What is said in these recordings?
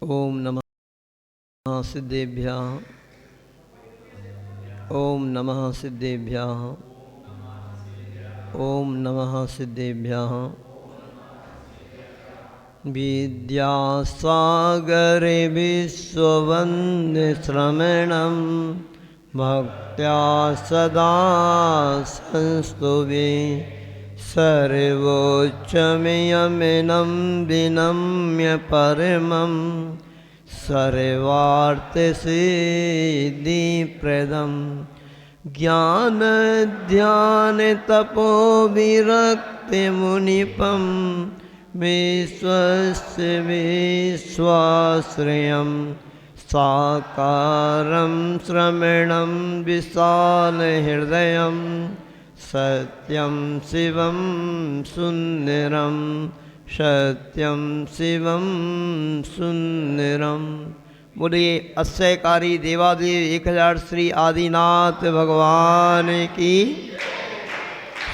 ओम नमः सिद्धेभ्यः। ओम नमः सिद्धेभ्यः। ओम नमः सिद्धेभ्यः। विद्यासागरे विश्ववन्द्य श्रमणं भक्त्या सदा संस्तुवे सर्वोच्चमयमिनं विनम्य परमं सर्वार्थसिद्धिप्रदं ज्ञानध्यानतपोविरक्तिमुनिपं विश्वस्य विश्वाश्रयं साकारं श्रमणं विशालहृदयं सत्यं शिवं सुन्दरं सत्यं शिवं सुन्दरम। बोलिए अस्यकारी देवादेव 1000 श्री आदिनाथ भगवान की।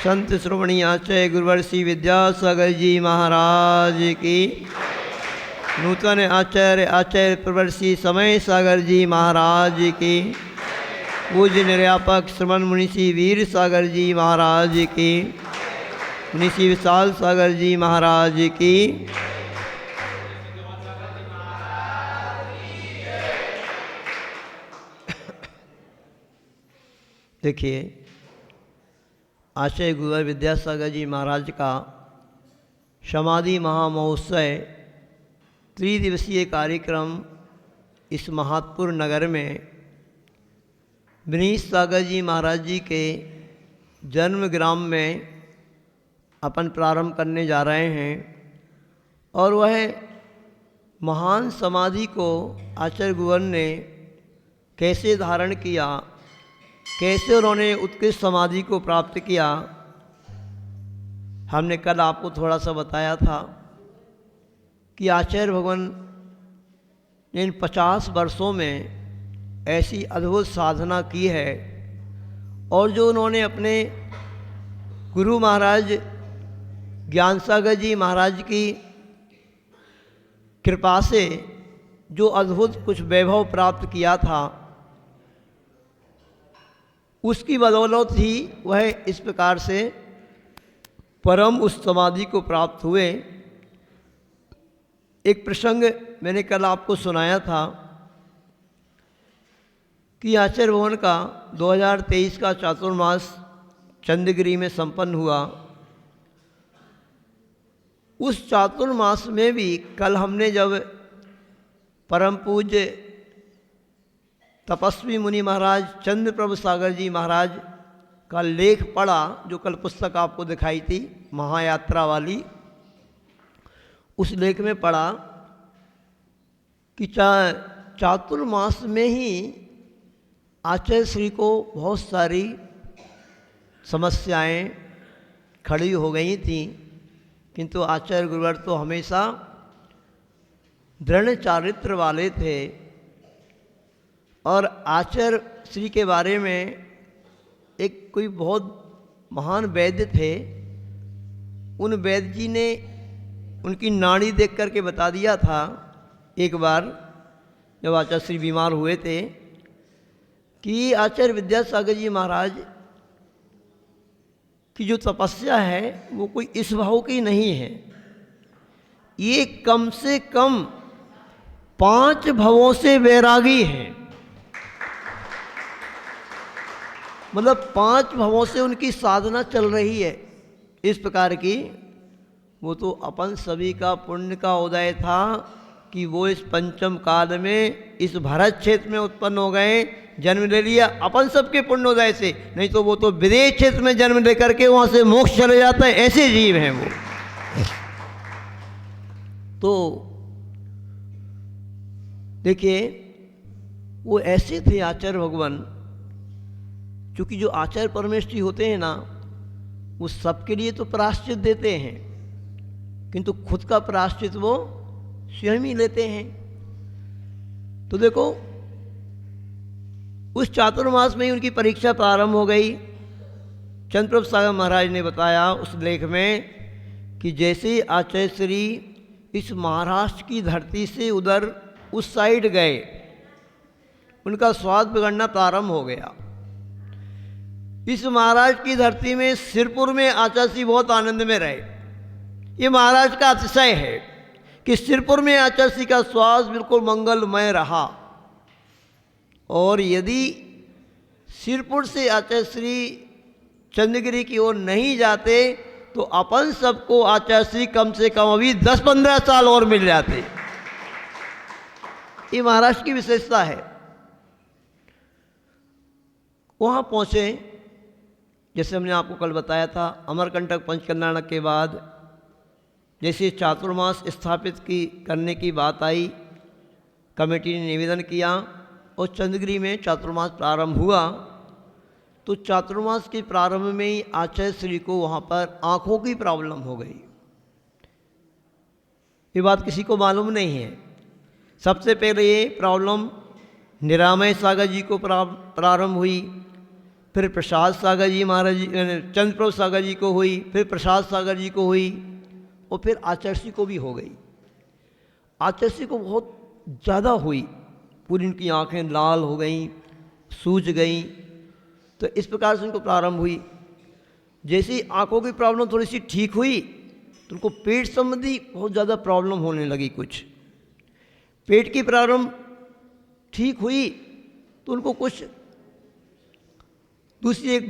संत श्रोमणी आचार्य गुरुवर श्री विद्यासागर जी महाराज की। नूतन आचार्य प्रवर श्री समय सागर जी महाराज की। पूज्य निर्यापक श्रमण मुनि श्री वीर सागर जी महाराज की। मुनि श्री विशाल सागर जी महाराज की। देखिए, आचार्य गुरुवर विद्यासागर जी महाराज का समाधि महामहोत्सव त्रिदिवसीय कार्यक्रम इस महात्पुर नगर में विनीत सागर जी महाराज जी के जन्म ग्राम में अपन प्रारंभ करने जा रहे हैं। और वह महान समाधि को आचार्य गुरुवर ने कैसे धारण किया, कैसे उन्होंने उत्कृष्ट समाधि को प्राप्त किया, हमने कल आपको थोड़ा सा बताया था कि आचार्य भगवान ने इन 50 वर्षों में ऐसी अद्भुत साधना की है। और जो उन्होंने अपने गुरु महाराज ज्ञान सागर जी महाराज की कृपा से जो अद्भुत कुछ वैभव प्राप्त किया था, उसकी बदौलत ही वह इस प्रकार से परम उस समाधि को प्राप्त हुए। एक प्रसंग मैंने कल आपको सुनाया था कि आचार्य भवन का 2023 का चातुर्मास चंद्रगिरी में संपन्न हुआ। उस चातुर्मास में भी कल हमने जब परम पूज्य तपस्वी मुनि महाराज चंद्र प्रभु सागर जी महाराज का लेख पढ़ा, जो कल पुस्तक आपको दिखाई थी महायात्रा वाली, उस लेख में पढ़ा कि चातुर्मास में ही आचार्य श्री को बहुत सारी समस्याएं खड़ी हो गई थी, किंतु आचार्य गुरुवर तो हमेशा दृढ़ चारित्र वाले थे। और आचार्य श्री के बारे में एक कोई बहुत महान वैद्य थे, उन वैद्य जी ने उनकी नाड़ी देख करके बता दिया था एक बार जब आचार्य श्री बीमार हुए थे कि आचार्य विद्यासागर जी महाराज की जो तपस्या है वो कोई इस भाव की नहीं है, ये कम से कम 5 भवों से वैरागी है। मतलब 5 भवों से उनकी साधना चल रही है इस प्रकार की। वो तो अपन सभी का पुण्य का उदय था कि वो इस पंचम काल में इस भारत क्षेत्र में उत्पन्न हो गए, जन्म ले लिया अपन सबके पुण्योदय से। नहीं तो वो तो विदेश क्षेत्र में जन्म लेकर के वहाँ से मोक्ष चले जाता है, ऐसे जीव हैं वो। तो देखिए, वो ऐसे थे आचार्य भगवान, क्योंकि जो आचार्य परमेष्ठी होते हैं ना, वो सबके लिए तो प्रायश्चित देते हैं, किंतु खुद का प्रायश्चित वो स्वयं ही लेते हैं। तो देखो, उस चातुर्मास में ही उनकी परीक्षा प्रारंभ हो गई। चंद्रप्रभ सागर महाराज ने बताया उस लेख में कि जैसे आचार्य श्री इस महाराष्ट्र की धरती से उधर उस साइड गए, उनका स्वास्थ्य बिगड़ना प्रारंभ हो गया। इस महाराष्ट्र की धरती में सिरपुर में आचार्य श्री बहुत आनंद में रहे। ये महाराष्ट्र का अतिशय है कि सिरपुर में आचार्य श्री का स्वास्थ्य बिल्कुल मंगलमय रहा। और यदि सिरपुर से आचार्य श्री चंद्रगिरी की ओर नहीं जाते तो अपन सबको आचार्य श्री कम से कम अभी 10-15 साल और मिल जाते। ये महाराष्ट्र की विशेषता है। वहाँ पहुँचे, जैसे हमने आपको कल बताया था, अमरकंटक पंचकल्याणक के बाद जैसे चातुर्मास स्थापित करने की बात आई, कमेटी ने निवेदन किया और चंद्रगिरी में चातुर्मास प्रारंभ हुआ। तो चातुर्मास के प्रारंभ में ही आचार्य श्री को वहाँ पर आँखों की प्रॉब्लम हो गई। ये बात किसी को मालूम नहीं है। सबसे पहले ये प्रॉब्लम निरामय सागर जी को प्रारंभ हुई, फिर प्रसाद सागर जी महाराज जी, चंद्रप्रभु सागर जी को हुई, फिर प्रसाद सागर जी को हुई और फिर आचार्य श्री को भी हो गई। आचार्य श्री को बहुत ज़्यादा हुई, पूरी उनकी आँखें लाल हो गईं, सूज गईं। तो इस प्रकार से उनको प्रारंभ हुई। जैसे ही आँखों की प्रॉब्लम थोड़ी सी ठीक हुई तो उनको पेट संबंधी बहुत ज़्यादा प्रॉब्लम होने लगी। कुछ पेट की प्रॉब्लम ठीक हुई तो उनको कुछ दूसरी एक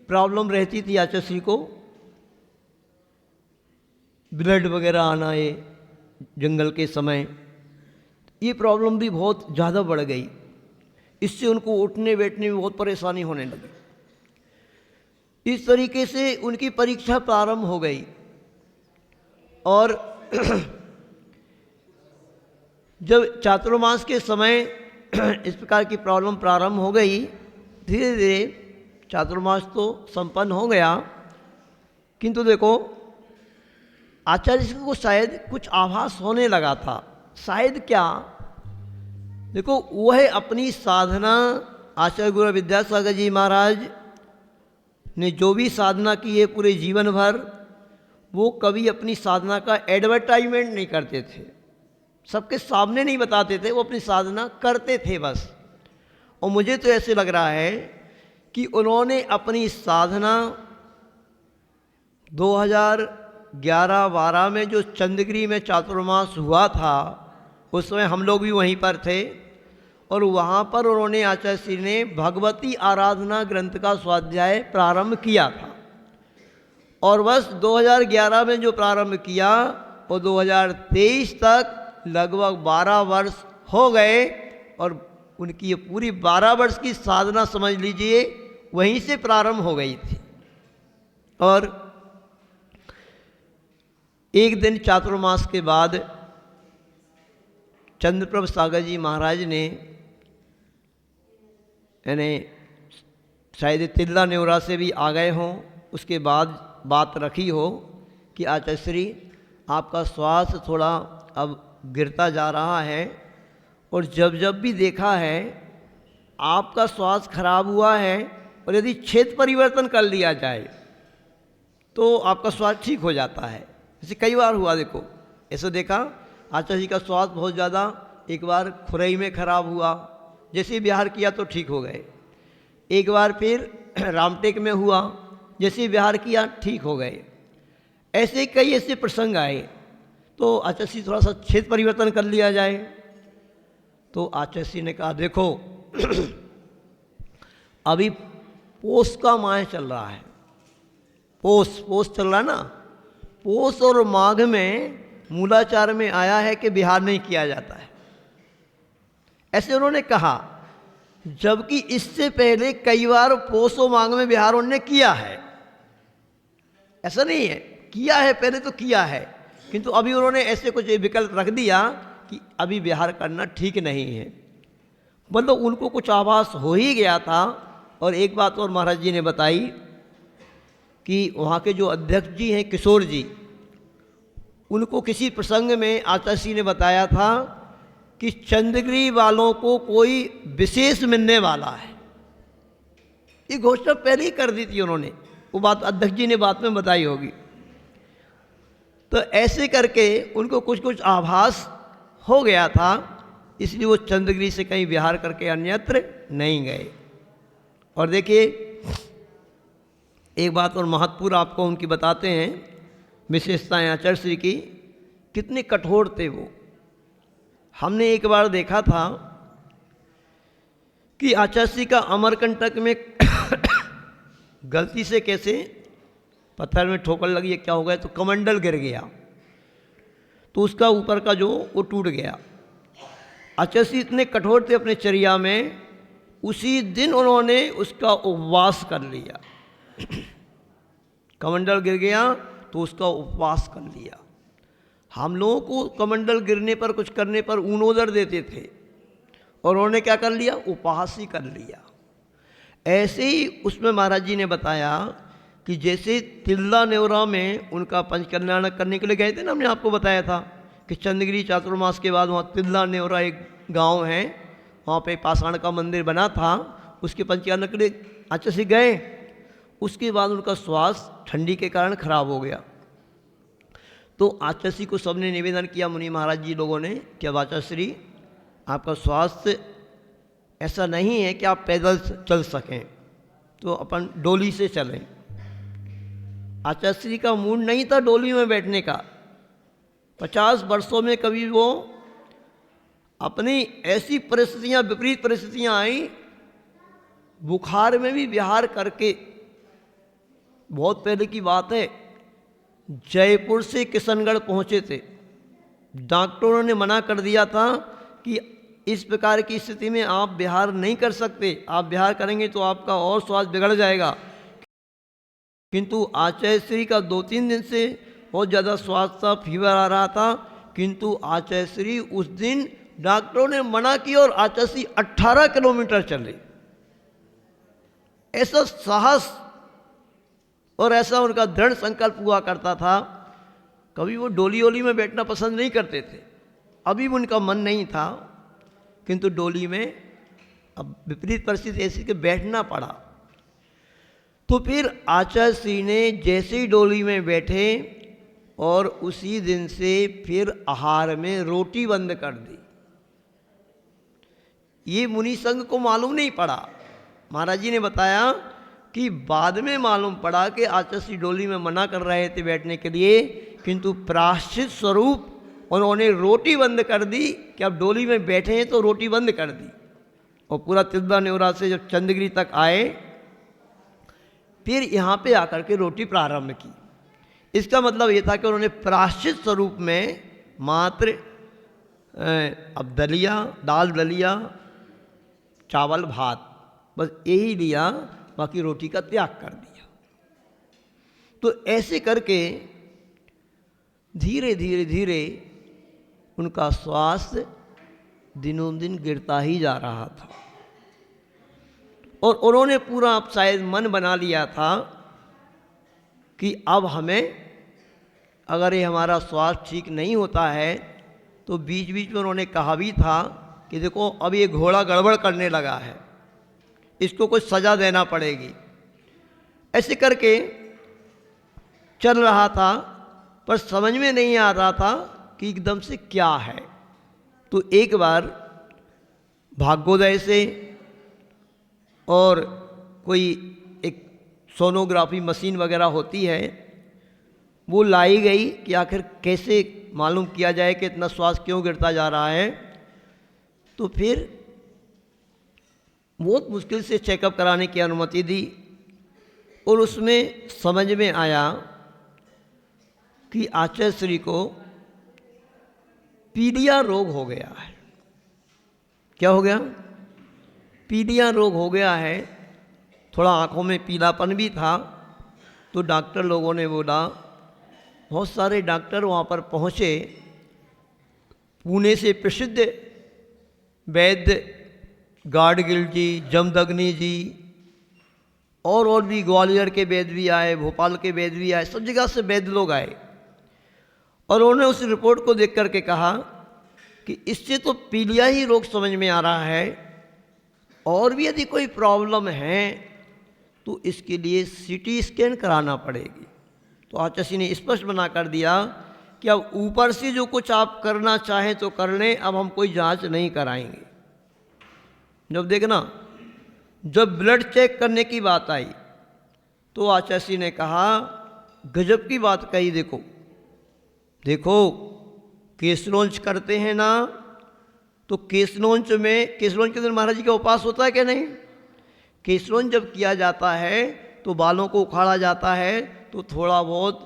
प्रॉब्लम रहती थी आचार्य श्री को, ब्लड वगैरह आना ये जंगल के समय, ये प्रॉब्लम भी बहुत ज़्यादा बढ़ गई। इससे उनको उठने बैठने में बहुत परेशानी होने लगी। इस तरीके से उनकी परीक्षा प्रारंभ हो गई और जब चातुर्मास के समय इस प्रकार की प्रॉब्लम प्रारंभ हो गई, धीरे धीरे चातुर्मास तो संपन्न हो गया, किंतु देखो आचार्य जी को शायद कुछ आभास होने लगा था। शायद क्या, देखो वह अपनी साधना, आचार्य गुरु विद्यासागर जी महाराज ने जो भी साधना की है पूरे जीवन भर, वो कभी अपनी साधना का एडवर्टाइजमेंट नहीं करते थे, सबके सामने नहीं बताते थे, वो अपनी साधना करते थे बस। और मुझे तो ऐसे लग रहा है कि उन्होंने अपनी साधना 2011-12 में जो चंद्रगिरी में चातुर्मास हुआ था, उस समय हम लोग भी वहीं पर थे और वहाँ पर उन्होंने आचार्य श्री ने भगवती आराधना ग्रंथ का स्वाध्याय प्रारंभ किया था। और बस 2011 में जो प्रारंभ किया वो 2023 तक लगभग 12 वर्ष हो गए और उनकी ये पूरी 12 वर्ष की साधना समझ लीजिए वहीं से प्रारंभ हो गई थी। और एक दिन चातुर्मास के बाद चंद्रप्रभु सागर जी महाराज ने, यानी शायद तिल्ला नेवरा से भी आ गए हों, उसके बाद बात रखी हो कि आचार्य श्री आपका स्वास्थ्य थोड़ा अब गिरता जा रहा है और जब जब भी देखा है आपका स्वास्थ्य खराब हुआ है और यदि क्षेत्र परिवर्तन कर लिया जाए तो आपका स्वास्थ्य ठीक हो जाता है। जैसे कई बार हुआ, देखो ऐसे देखा आचार्य जी का स्वास्थ्य बहुत ज़्यादा, एक बार खुरई में खराब हुआ, जैसे ही बिहार किया तो ठीक हो गए। एक बार फिर रामटेक में हुआ, जैसे ही बिहार किया ठीक हो गए। ऐसे कई ऐसे प्रसंग आए तो आचार्य जी थोड़ा सा क्षेत्र परिवर्तन कर लिया जाए। तो आचार्य जी ने कहा देखो अभी पोष का माह चल रहा है, पोष चल रहा ना, पोष और माघ में मूलाचार में आया है कि बिहार नहीं किया जाता है, ऐसे उन्होंने कहा। जबकि इससे पहले कई बार पोष और माघ में बिहार उन्होंने किया है, ऐसा नहीं है, किया है पहले तो किया है, किंतु अभी उन्होंने ऐसे कुछ विकल्प रख दिया कि अभी बिहार करना ठीक नहीं है। मतलब उनको कुछ आभास हो ही गया था। और एक बात और महाराज जी ने बताई कि वहाँ के जो अध्यक्ष जी हैं किशोर जी, उनको किसी प्रसंग में आचार्य जी ने बताया था कि चंद्रगिरी वालों को कोई विशेष मिलने वाला है। ये घोषणा पहले ही कर दी थी उन्होंने, वो बात अध्यक्ष जी ने बाद में बताई होगी। तो ऐसे करके उनको कुछ कुछ आभास हो गया था इसलिए वो चंद्रगिरी से कहीं विहार करके अन्यत्र नहीं गए। और देखिए एक बात और महत्वपूर्ण आपको उनकी बताते हैं, विशेषताएं आचार्य श्री की, कितने कठोर थे वो। हमने एक बार देखा था कि आचार्य श्री का अमरकंटक में गलती से कैसे पत्थर में ठोकर लगी है, क्या हो गया, तो कमंडल गिर गया, तो उसका ऊपर का जो वो टूट गया। आचार्य श्री इतने कठोर थे अपने चर्या में, उसी दिन उन्होंने उसका उपवास कर लिया। कमंडल गिर गया तो उसका उपवास कर लिया। हम लोगों को कमंडल गिरने पर कुछ करने पर ऊनोदर देते थे, और उन्होंने क्या कर लिया, उपवास ही कर लिया। ऐसे ही उसमें महाराज जी ने बताया कि जैसे तिल्ला नेवरा में उनका पंचकल्याण करने के लिए गए थे ना, हमने आपको बताया था कि चंद्रगिरी चातुर्मास के बाद वहाँ तिल्ला नेवरा एक गांव है, वहाँ पे पाषाण का मंदिर बना था, उसके पंचकल्याण के लिए आचार्य श्री गए। उसके बाद उनका श्वास ठंडी के कारण खराब हो गया, तो आचार्य श्री को सबने निवेदन किया, मुनि महाराज जी लोगों ने, कि अब आचार्य श्री आपका स्वास्थ्य ऐसा नहीं है कि आप पैदल चल सकें, तो अपन डोली से चलें। आचार्य श्री का मूड नहीं था डोली में बैठने का। 50 वर्षों में कभी वो अपनी ऐसी परिस्थितियां, विपरीत परिस्थितियां आई, बुखार में भी विहार करके, बहुत पहले की बात है, जयपुर से किशनगढ़ पहुंचे थे। डॉक्टरों ने मना कर दिया था कि इस प्रकार की स्थिति में आप विहार नहीं कर सकते, आप विहार करेंगे तो आपका और स्वास्थ्य बिगड़ जाएगा। किंतु आचार्य श्री का 2-3 दिन से बहुत ज़्यादा स्वास्थ्य था, फीवर आ रहा था, किंतु आचार्य श्री उस दिन डॉक्टरों ने मना किया और आचार्य श्री 18 किलोमीटर चले। ऐसा साहस और ऐसा उनका दृढ़ संकल्प हुआ करता था। कभी वो डोली ओली में बैठना पसंद नहीं करते थे, अभी भी उनका मन नहीं था, किंतु डोली में अब विपरीत परिस्थिति ऐसी कि बैठना पड़ा। तो फिर आचार्य श्री ने जैसे ही डोली में बैठे और उसी दिन से फिर आहार में रोटी बंद कर दी। ये मुनि संघ को मालूम नहीं पड़ा। महाराज जी ने बताया कि बाद में मालूम पड़ा कि आचार्य श्री डोली में मना कर रहे थे बैठने के लिए, किंतु प्रायश्चित स्वरूप उन्होंने रोटी बंद कर दी कि अब डोली में बैठे हैं तो रोटी बंद कर दी। और पूरा तिल्ला नेवरा से जब चंद्रगिरी तक आए, फिर यहाँ पे आकर के रोटी प्रारंभ की। इसका मतलब ये था कि उन्होंने प्रायश्चित स्वरूप में मात्र अब दलिया, दाल दलिया, चावल भात, बस यही लिया, बाकी रोटी का त्याग कर दिया। तो ऐसे करके धीरे धीरे धीरे उनका स्वास्थ्य दिनों दिन गिरता ही जा रहा था, और उन्होंने पूरा अब शायद मन बना लिया था कि अब हमें, अगर ये हमारा स्वास्थ्य ठीक नहीं होता है, तो बीच बीच में उन्होंने कहा भी था कि देखो अब ये घोड़ा गड़बड़ करने लगा है, इसको कुछ सज़ा देना पड़ेगी। ऐसे करके चल रहा था, पर समझ में नहीं आ रहा था कि एकदम से क्या है। तो एक बार भाग्योदय से और कोई एक सोनोग्राफी मशीन वगैरह होती है, वो लाई गई कि आखिर कैसे मालूम किया जाए कि इतना स्वास्थ्य क्यों गिरता जा रहा है। तो फिर बहुत मुश्किल से चेकअप कराने की अनुमति दी, और उसमें समझ में आया कि आचार्य श्री को पीलिया रोग हो गया है। क्या हो गया? पीलिया रोग हो गया है। थोड़ा आँखों में पीलापन भी था। तो डॉक्टर लोगों ने बोला, बहुत सारे डॉक्टर वहाँ पर पहुँचे, पुणे से प्रसिद्ध वैद्य गाडगिल जी, जमदग्नि जी, और भी ग्वालियर के वैद्य भी आए, भोपाल के वैद्य भी आए, सब जगह से वैद्य लोग आए। और उन्होंने उस रिपोर्ट को देख करके कहा कि इससे तो पीलिया ही रोग समझ में आ रहा है, और भी यदि कोई प्रॉब्लम है तो इसके लिए सीटी स्कैन कराना पड़ेगी। तो आचार्य ने स्पष्ट बना कर दिया कि अब ऊपर से जो कुछ आप करना चाहें तो कर लें, अब हम कोई जांच नहीं कराएंगे। जब देखना, जब ब्लड चेक करने की बात आई तो आचार्य ने कहा, गजब की बात कही, देखो देखो केश लॉन्च करते हैं ना, तो केश लॉन्च के दिन महाराज जी का उपास होता है कि नहीं? केश लॉन्च जब किया जाता है तो बालों को उखाड़ा जाता है, तो थोड़ा बहुत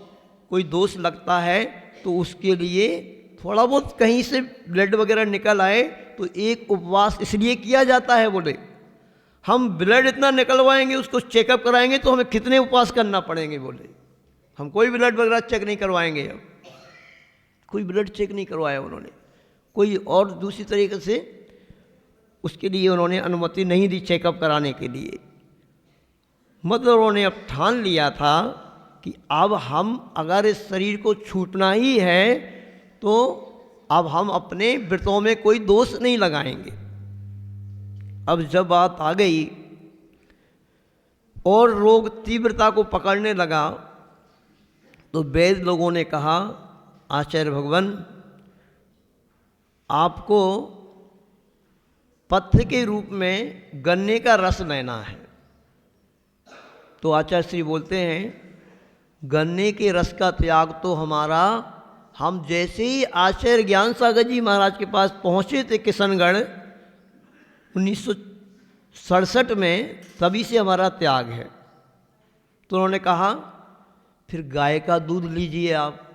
कोई दोष लगता है तो उसके लिए थोड़ा बहुत कहीं से ब्लड वगैरह निकल आए तो एक उपवास इसलिए किया जाता है। बोले हम ब्लड इतना निकलवाएंगे, उसको चेकअप कराएंगे तो हमें कितने उपवास करना पड़ेंगे? बोले हम कोई ब्लड वगैरह चेक नहीं करवाएंगे। अब कोई ब्लड चेक नहीं करवाया उन्होंने, कोई और दूसरी तरीके से उसके लिए उन्होंने अनुमति नहीं दी चेकअप कराने के लिए। मतलब उन्होंने अब ठान लिया था कि अब हम अगर इस शरीर को छूटना ही है तो अब हम अपने व्रतों में कोई दोष नहीं लगाएंगे। अब जब बात आ गई और रोग तीव्रता को पकड़ने लगा तो वैद्य लोगों ने कहा, आचार्य भगवान आपको पथ्य के रूप में गन्ने का रस लेना है। तो आचार्य श्री बोलते हैं, गन्ने के रस का त्याग तो हमारा, हम जैसे ही आचार्य ज्ञान सागर जी महाराज के पास पहुँचे थे किशनगढ़ 1967 में, तभी से हमारा त्याग है। तो उन्होंने कहा फिर गाय का दूध लीजिए आप।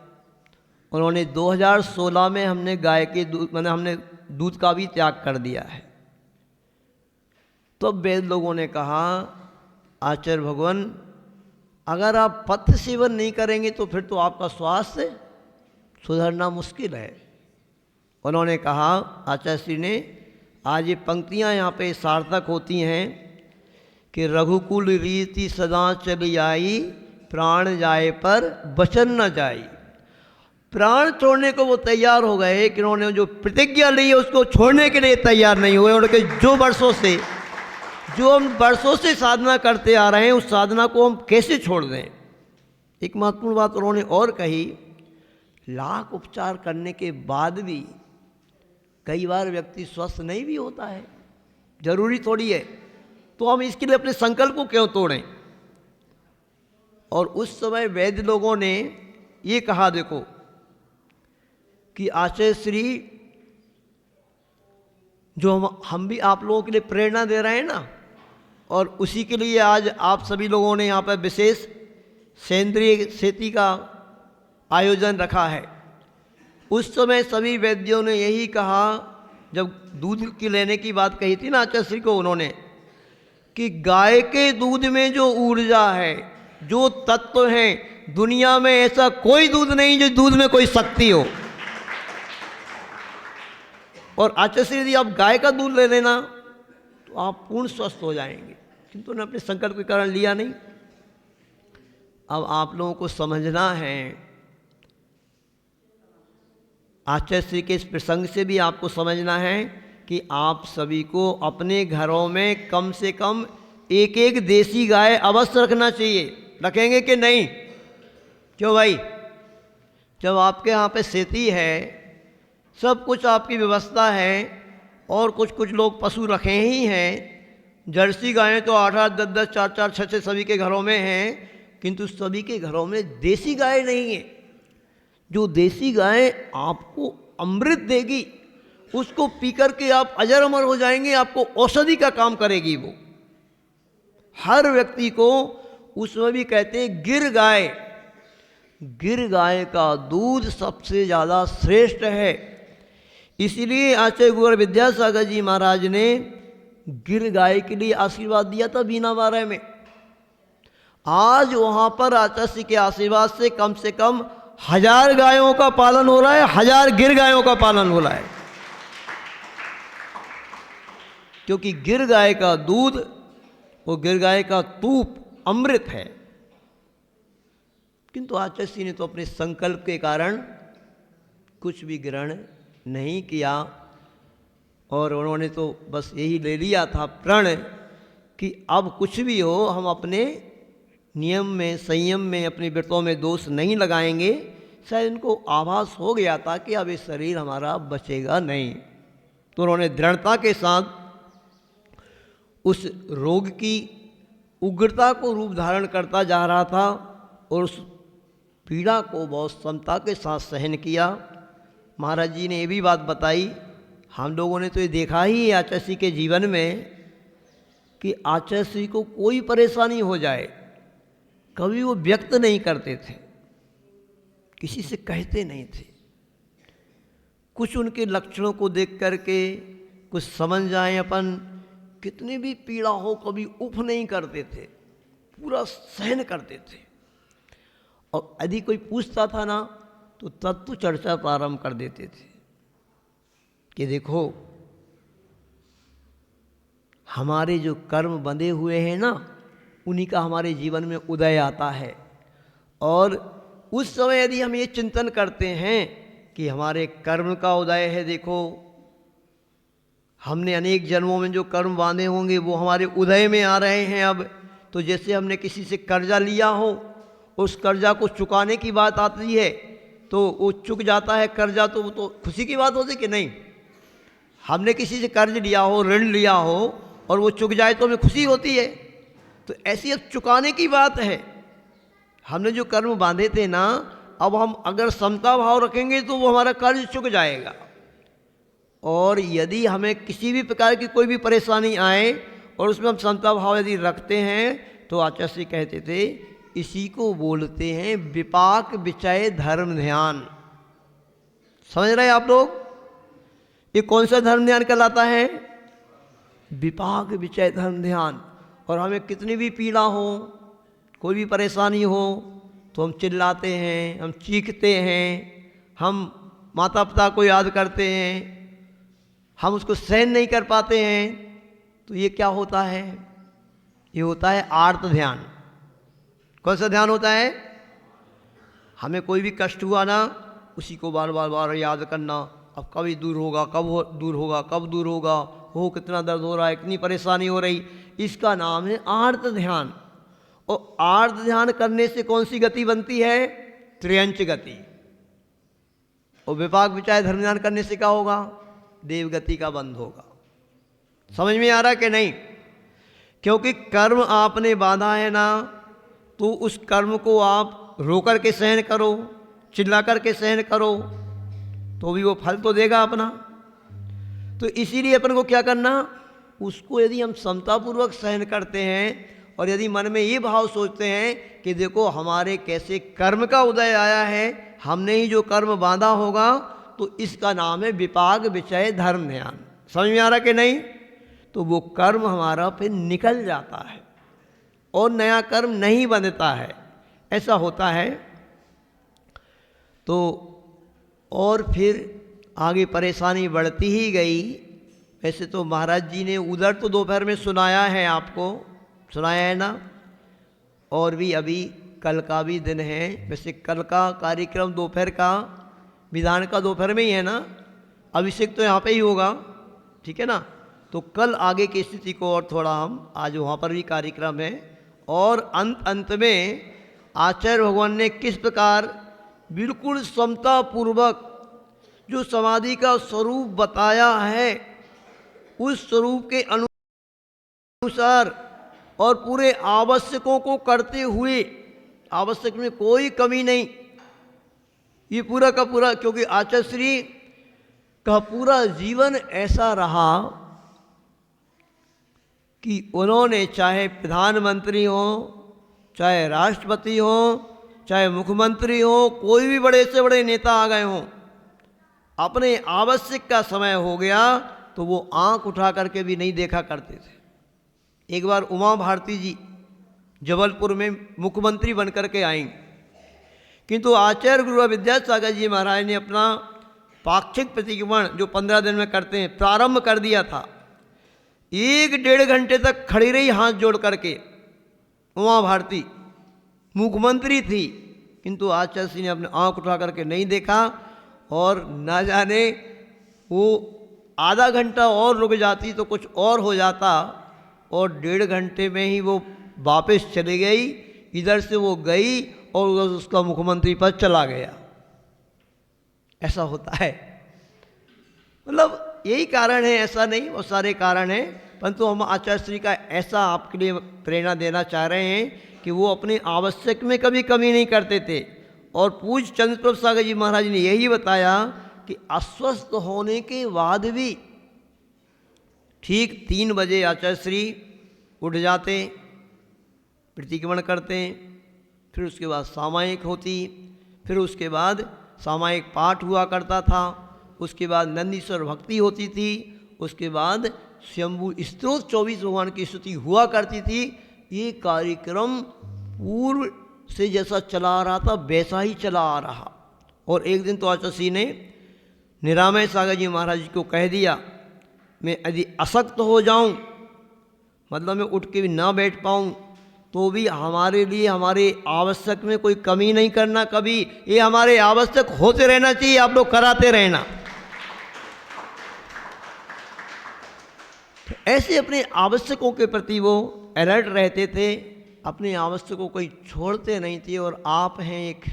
उन्होंने 2016 में हमने गाय के दूध हमने दूध का भी त्याग कर दिया है। तो वैद्य लोगों ने कहा, आचार्य भगवान अगर आप पथ्य सेवन नहीं करेंगे तो फिर तो आपका स्वास्थ्य सुधरना मुश्किल है। उन्होंने कहा, आचार्य श्री ने, आज ये पंक्तियाँ यहाँ पे सार्थक होती हैं कि रघुकुल रीति सदा चली आई, प्राण जाए पर वचन न जाई। प्राण छोड़ने को वो तैयार हो गए कि उन्होंने जो प्रतिज्ञा ली है उसको छोड़ने के लिए तैयार नहीं हुए। उन्होंने जो हम वर्षों से साधना करते आ रहे हैं उस साधना को हम कैसे छोड़ दें। एक महत्वपूर्ण बात उन्होंने और कही, लाख उपचार करने के बाद भी कई बार व्यक्ति स्वस्थ नहीं भी होता है, जरूरी थोड़ी है, तो हम इसके लिए अपने संकल्प को क्यों तोड़ें। और उस समय वैद्य लोगों ने ये कहा, देखो कि आचार्य श्री जो हम भी आप लोगों के लिए प्रेरणा दे रहे हैं ना, और उसी के लिए आज आप सभी लोगों ने यहाँ पर विशेष सेंद्रीय खेती का आयोजन रखा है। उस समय सभी वैद्यों ने यही कहा, जब दूध की लेने की बात कही थी ना आचार्य श्री को उन्होंने, कि गाय के दूध में जो ऊर्जा है, जो तत्व हैं, दुनिया में ऐसा कोई दूध नहीं जो दूध में कोई शक्ति हो। और आचार्य श्री यदि आप गाय का दूध ले लेना तो आप पूर्ण स्वस्थ हो जाएंगे, किंतु उन्होंने अपने संकल्प के कारण लिया नहीं। अब आप लोगों को समझना है, आचार्य श्री के इस प्रसंग से भी आपको समझना है कि आप सभी को अपने घरों में कम से कम एक एक देसी गाय अवश्य रखना चाहिए। रखेंगे कि नहीं? क्यों भाई? जब आपके यहाँ पे खेती है, सब कुछ आपकी व्यवस्था है, और कुछ लोग पशु रखे ही हैं। जर्सी गायें तो 8-8, 10-10, 4-4, 6-6 सभी के घरों में हैं, किंतु सभी के घरों में देसी गाय नहीं है। जो देसी गाय आपको अमृत देगी, उसको पी करके आप अजर अमर हो जाएंगे, आपको औषधि का काम करेगी वो। हर व्यक्ति को, उसमें भी कहते हैं गिर गाय, गिर गाय का दूध सबसे ज़्यादा श्रेष्ठ है। इसीलिए आचार्य गुरु विद्यासागर जी महाराज ने गिर गाय के लिए आशीर्वाद दिया था बीना बारह में। आज वहाँ पर आचार्य श्री के आशीर्वाद से कम 1000 गायों का पालन हो रहा है, 1000 गिर गायों का पालन हो रहा है। क्योंकि गिर गाय का दूध और गिर गाय का तूप अमृत है। किंतु आचार्य श्री ने तो अपने संकल्प के कारण कुछ भी ग्रहण नहीं किया, और उन्होंने तो बस यही ले लिया था प्रण कि अब कुछ भी हो हम अपने नियम में, संयम में, अपने व्रतों में दोष नहीं लगाएंगे। शायद इनको आभास हो गया था कि अब ये शरीर हमारा बचेगा नहीं। तो उन्होंने दृढ़ता के साथ उस रोग की उग्रता को रूप धारण करता जा रहा था और उस पीड़ा को बहुत क्षमता के साथ सहन किया। महाराज जी ने ये भी बात बताई, हम लोगों ने तो ये देखा ही है आचार्य श्री के जीवन में कि आचार्य श्री को कोई परेशानी हो जाए कभी वो व्यक्त नहीं करते थे, किसी से कहते नहीं थे। कुछ उनके लक्षणों को देख करके कुछ समझ जाए अपन, कितनी भी पीड़ा हो कभी उफ नहीं करते थे, पूरा सहन करते थे। और यदि कोई पूछता था ना तो तत्व चर्चा प्रारंभ कर देते थे कि देखो हमारे जो कर्म बंधे हुए हैं ना, उन्हीं का हमारे जीवन में उदय आता है। और उस समय यदि हम ये चिंतन करते हैं कि हमारे कर्म का उदय है, देखो हमने अनेक जन्मों में जो कर्म बांधे होंगे वो हमारे उदय में आ रहे हैं अब। तो जैसे हमने किसी से कर्जा लिया हो, उस कर्जा को चुकाने की बात आती है तो वो चुक जाता है कर्जा, तो वो तो खुशी की बात होती कि नहीं। हमने किसी से कर्ज लिया हो, ऋण लिया हो और वो चुक जाए तो हमें खुशी होती है। तो ऐसी अब चुकाने की बात है। हमने जो कर्म बांधे थे ना, अब हम अगर समता भाव रखेंगे तो वो हमारा कर्ज चुक जाएगा। और यदि हमें किसी भी प्रकार की कोई भी परेशानी आए और उसमें हम समता भाव यदि रखते हैं तो आचार्य श्री कहते थे इसी को बोलते हैं विपाक विचय धर्म ध्यान। समझ रहे हैं आप लोग? ये कौन सा धर्म ध्यान कहलाता है? विपाक विचय धर्म ध्यान। और हमें कितनी भी पीड़ा हो, कोई भी परेशानी हो तो हम चिल्लाते हैं, हम चीखते हैं, हम माता पिता को याद करते हैं, हम उसको सहन नहीं कर पाते हैं। तो ये क्या होता है? ये होता है आर्त ध्यान। कौन सा ध्यान होता है? हमें कोई भी कष्ट हुआ ना, उसी को बार बार बार याद करना, अब कभी दूर होगा, दूर होगा, कब दूर होगा, हो कितना दर्द हो रहा है, इतनी परेशानी हो रही। इसका नाम है आर्त ध्यान। और आर्त ध्यान करने से कौन सी गति बनती है? त्रियंच गति। और विपाक विचार धर्म ध्यान करने से क्या होगा? देव गति का बंध होगा। समझ में आ रहा कि नहीं? क्योंकि कर्म आपने बांधा है ना, तो उस कर्म को आप रो कर के सहन करो, चिल्ला कर के सहन करो, तो भी वो फल तो देगा अपना। तो इसीलिए अपन को क्या करना, उसको यदि हम समतापूर्वक सहन करते हैं और यदि मन में ये भाव सोचते हैं कि देखो हमारे कैसे कर्म का उदय आया है, हमने ही जो कर्म बांधा होगा, तो इसका नाम है विपाक विचय धर्म ध्यान। समझ में आ रहा कि नहीं? तो वो कर्म हमारा फिर निकल जाता है और नया कर्म नहीं बनता है। ऐसा होता है। तो और फिर आगे परेशानी बढ़ती ही गई। वैसे तो महाराज जी ने उधर तो दोपहर में सुनाया है, आपको सुनाया है ना, और भी अभी कल का भी दिन है। वैसे कल का कार्यक्रम दोपहर का, विधान का दोपहर में ही है ना, अभिषेक तो यहाँ पे ही होगा, ठीक है ना। तो कल आगे की स्थिति को और थोड़ा हम आज वहाँ पर भी कार्यक्रम है। और अंत में आचार्य भगवान ने किस प्रकार बिल्कुल समता पूर्वक जो समाधि का स्वरूप बताया है, उस स्वरूप के अनुसार और पूरे आवश्यकों को करते हुए, आवश्यक में कोई कमी नहीं, ये पूरा का पूरा, क्योंकि आचार्य श्री का पूरा जीवन ऐसा रहा कि उन्होंने चाहे प्रधानमंत्री हो, चाहे राष्ट्रपति हो, चाहे मुख्यमंत्री हो, कोई भी बड़े से बड़े नेता आ गए हों, अपने आवश्यक का समय हो गया तो वो आंख उठा करके भी नहीं देखा करते थे। एक बार उमा भारती जी जबलपुर में मुख्यमंत्री बन करके आईं, किंतु आचार्य गुरु विद्यासागर जी महाराज ने अपना पाक्षिक प्रतिक्रमण जो 15 दिन में करते हैं प्रारंभ कर दिया था। 1-1.5 घंटे तक खड़ी रही हाथ जोड़ करके उमा भारती, मुख्यमंत्री थी, किंतु आचार्य श्री ने अपने आंख उठा करके नहीं देखा। और ना जाने वो आधा घंटा और रुक जाती तो कुछ और हो जाता, और 1.5 घंटे में ही वो वापस चली गई। इधर से वो गई और उधर उसका मुख्यमंत्री पद चला गया। ऐसा होता है। मतलब यही कारण है, ऐसा नहीं, बहुत सारे कारण हैं, परंतु हम आचार्य श्री का ऐसा आपके लिए प्रेरणा देना चाह रहे हैं कि वो अपने आवश्यक में कभी कमी नहीं करते थे। और पूज्य चंद्रप्रभ सागर जी महाराज ने यही बताया कि अस्वस्थ होने के बाद भी ठीक 3 बजे आचार्य श्री उठ जाते, प्रतिक्रमण करते, फिर उसके बाद सामायिक होती, फिर उसके बाद सामायिक पाठ हुआ करता था, उसके बाद नंदीश्वर भक्ति होती थी, उसके बाद शंभु स्तोत्र 24 भगवान की स्तुति हुआ करती थी। ये कार्यक्रम पूर्व से जैसा चला आ रहा था वैसा ही चला आ रहा। और एक दिन तो आचार्य श्री ने निरामय सागर जी महाराज जी को कह दिया, मैं यदि अशक्त हो जाऊं, मतलब मैं उठ के भी ना बैठ पाऊं, तो भी हमारे लिए हमारे आवश्यक में कोई कमी नहीं करना कभी, ये हमारे आवश्यक होते रहना चाहिए, आप लोग कराते रहना। तो ऐसे अपने आवश्यकों के प्रति वो अलर्ट रहते थे, अपने आवश्यकों को छोड़ते नहीं थे। और आप हैं एक,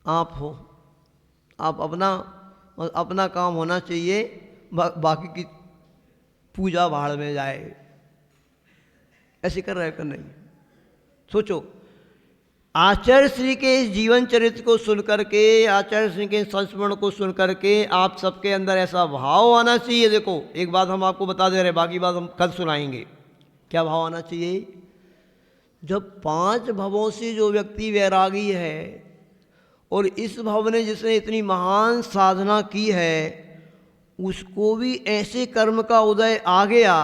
आप हो, आप अपना काम होना चाहिए, बाकी की पूजा भाड़ में जाए, ऐसे कर रहे कर नहीं। सोचो, आचार्य श्री के इस जीवन चरित्र को सुनकर के, आचार्य श्री के संस्मरण को सुनकर के आप सबके अंदर ऐसा भाव आना चाहिए। देखो, एक बात हम आपको बता दे रहे, बाकी बात हम कल सुनाएंगे। क्या भाव आना चाहिए? जब 5 भवों से जो व्यक्ति वैरागी है और इस भव ने जिसने इतनी महान साधना की है, उसको भी ऐसे कर्म का उदय आ गया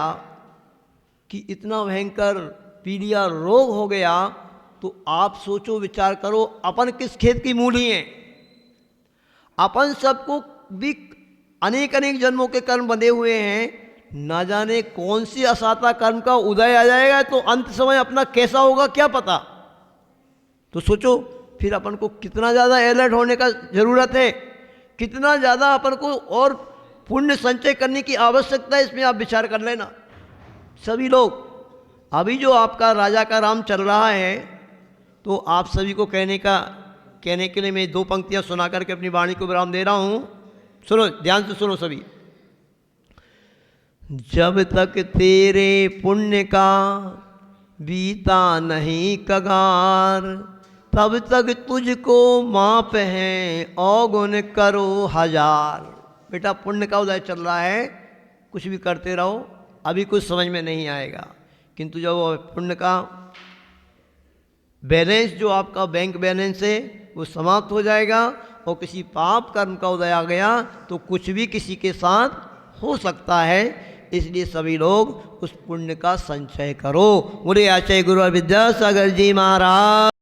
कि इतना भयंकर पीलिया रोग हो गया, तो आप सोचो, विचार करो, अपन किस खेत की मूली हैं? अपन सबको भी अनेक अनेक जन्मों के कर्म बंधे हुए हैं, ना जाने कौन सी असाता कर्म का उदय आ जाएगा, तो अंत समय अपना कैसा होगा क्या पता। तो सोचो फिर अपन को कितना ज़्यादा अलर्ट होने का ज़रूरत है, कितना ज़्यादा अपन को और पुण्य संचय करने की आवश्यकता है, इसमें आप विचार कर लेना सभी लोग। अभी जो आपका राजा का राम चल रहा है, तो आप सभी को कहने के लिए मैं 2 पंक्तियां सुना करके अपनी वाणी को विराम दे रहा हूं। सुनो, ध्यान से सुनो सभी। जब तक तेरे पुण्य का बीता नहीं कगार, तब तक तुझको माप है औगुन करो हजार। बेटा, पुण्य का उदय चल रहा है, कुछ भी करते रहो, अभी कुछ समझ में नहीं आएगा, किंतु जब पुण्य का बैलेंस, जो आपका बैंक बैलेंस है, वो समाप्त हो जाएगा और किसी पाप कर्म का उदय आ गया, तो कुछ भी किसी के साथ हो सकता है। इसलिए सभी लोग उस पुण्य का संचय करो। बोले आचार्य गुरु विद्यासागर जी महाराज।